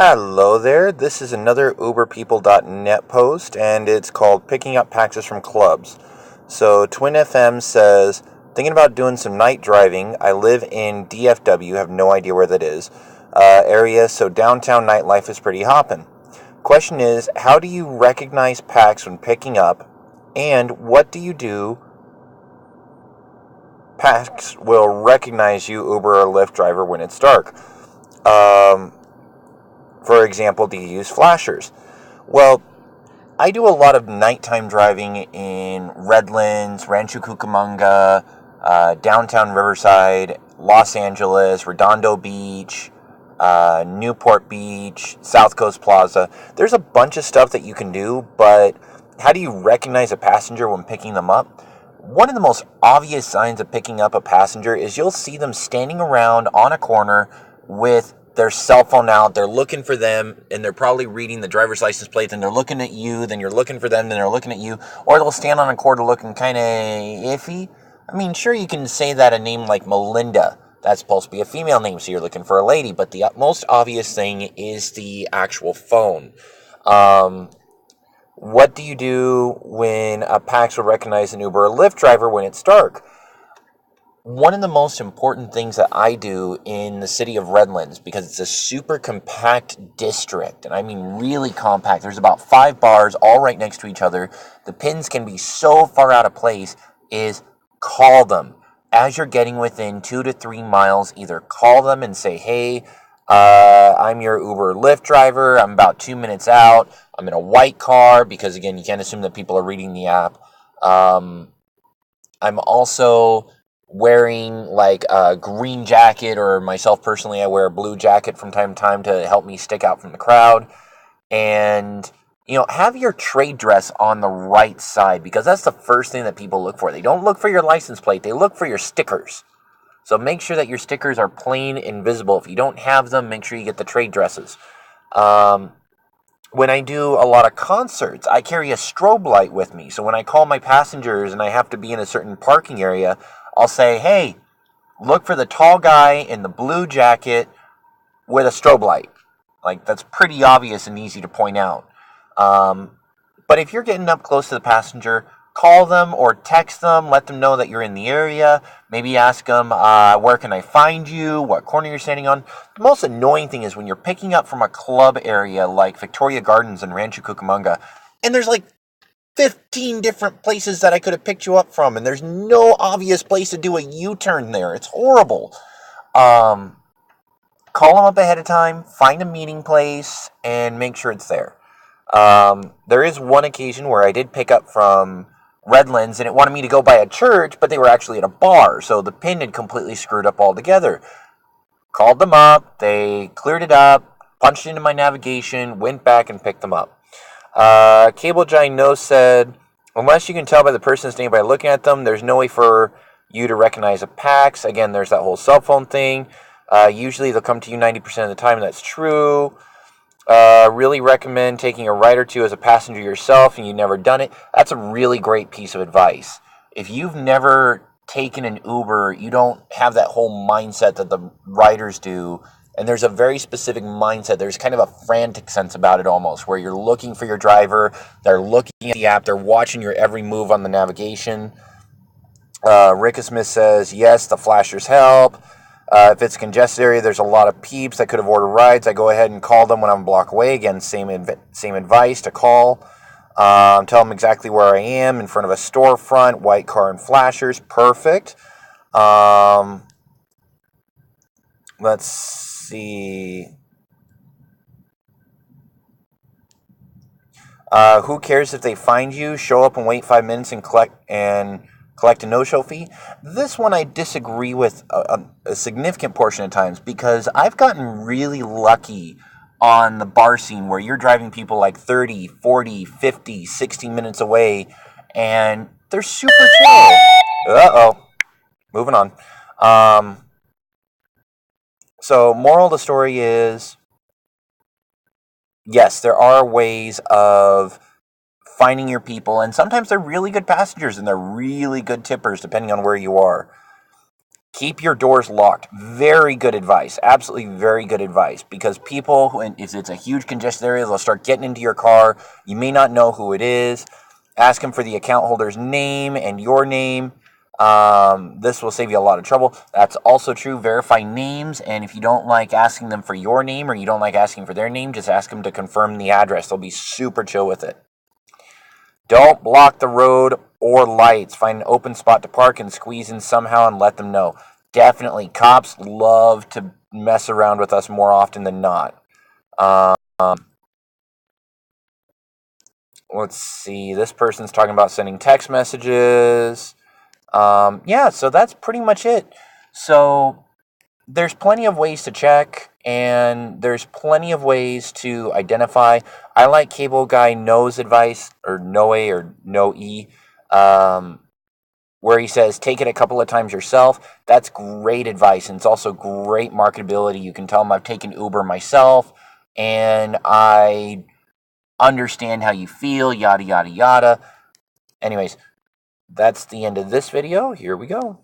Hello there. This is another UberPeople.net post, and it's called Picking Up Paxes from Clubs. So, Twin FM says, thinking about doing some night driving. I live in DFW, have no idea where that is, area, so downtown nightlife is pretty hoppin'. Question is, how do you recognize Pax when picking up, and what do you do? Pax will recognize you, Uber or Lyft driver, when it's dark. For example, do you use flashers? Well, I do a lot of nighttime driving in Redlands, Rancho Cucamonga, downtown Riverside, Los Angeles, Redondo Beach, Newport Beach, South Coast Plaza. There's a bunch of stuff that you can do, but how do you recognize a passenger when picking them up? One of the most obvious signs of picking up a passenger is you'll see them standing around on a corner with their cell phone out. They're looking for them, and they're probably reading the driver's license plate, and they're looking at you, then you're looking for them, then they're looking at you, or they'll stand on a corner looking kind of iffy. I mean, sure, you can say that a name like Melinda, that's supposed to be a female name, so you're looking for a lady, but the most obvious thing is the actual phone. What do you do when a Pax will recognize an Uber or Lyft driver when it's dark? One of the most important things that I do in the city of Redlands, because it's a super compact district, and I mean really compact, there's about 5 bars all right next to each other, the pins can be so far out of place, is call them. As you're getting within 2 to 3 miles, either call them and say, hey, I'm your Uber Lyft driver, I'm about 2 minutes out, I'm in a white car, because again, you can't assume that people are reading the app. I'm also wearing like a green jacket, or myself personally, I wear a blue jacket from time to time to help me stick out from the crowd. And, have your trade dress on the right side, because that's the first thing that people look for. They don't look for your license plate, they look for your stickers. So make sure that your stickers are plain and visible. If you don't have them, make sure you get the trade dresses. When I do a lot of concerts, I carry a strobe light with me. So when I call my passengers and I have to be in a certain parking area, I'll say, hey, look for the tall guy in the blue jacket with a strobe light. Like, that's pretty obvious and easy to point out. But if you're getting up close to the passenger, call them or text them, let them know that you're in the area. Maybe ask them, where can I find you, what corner you're standing on. The most annoying thing is when you're picking up from a club area like Victoria Gardens and Rancho Cucamonga, and there's like 15 different places that I could have picked you up from, and there's no obvious place to do a U-turn there. It's horrible. Call them up ahead of time, find a meeting place, and make sure it's there. There is one occasion where I did pick up from Redlands, and it wanted me to go by a church, but they were actually at a bar, so the pin had completely screwed up altogether. Called them up, they cleared it up, punched into my navigation, went back and picked them up. Cable Giant No said, unless you can tell by the person's name by looking at them, there's no way for you to recognize a Pax. Again, there's that whole cell phone thing. Usually they'll come to you 90% of the time, and that's true. Really recommend taking a ride or two as a passenger yourself and you've never done it. That's a really great piece of advice. If you've never taken an Uber, you don't have that whole mindset that the riders do. And there's a very specific mindset. There's kind of a frantic sense about it almost, where you're looking for your driver, they're looking at the app, they're watching your every move on the navigation. Ricka Smith says, yes, the flashers help. If it's a congested area, there's a lot of peeps that could have ordered rides. I go ahead and call them when I'm a block away. Again, same advice to call. Tell them exactly where I am, in front of a storefront, white car and flashers. Perfect. Let's see. Who cares if they find you? Show up and wait 5 minutes and collect a no-show fee. This one I disagree with a significant portion of times, because I've gotten really lucky on the bar scene where you're driving people like 30, 40, 50, 60 minutes away, and they're super chill. Uh-oh. Moving on. So moral of the story is, yes, there are ways of finding your people, and sometimes they're really good passengers and they're really good tippers depending on where you are. Keep your doors locked. Very good advice. Absolutely very good advice. Because people, if it's a huge congested area, they'll start getting into your car. You may not know who it is. Ask them for the account holder's name and your name. This will save you a lot of trouble. That's also true. Verify names. And if you don't like asking them for your name or you don't like asking for their name, just ask them to confirm the address. They'll be super chill with it. Don't block the road or lights. Find an open spot to park and squeeze in somehow and let them know. Definitely, cops love to mess around with us more often than not. Let's see. This person's talking about sending text messages. Yeah, so that's pretty much it. So there's plenty of ways to check, and there's plenty of ways to identify. I like Cable Guy No's advice, or Noe, or Noe, where he says, take it a couple of times yourself. That's great advice, and it's also great marketability. You can tell them I've taken Uber myself, and I understand how you feel, yada, yada, yada. Anyways, that's the end of this video. Here we go.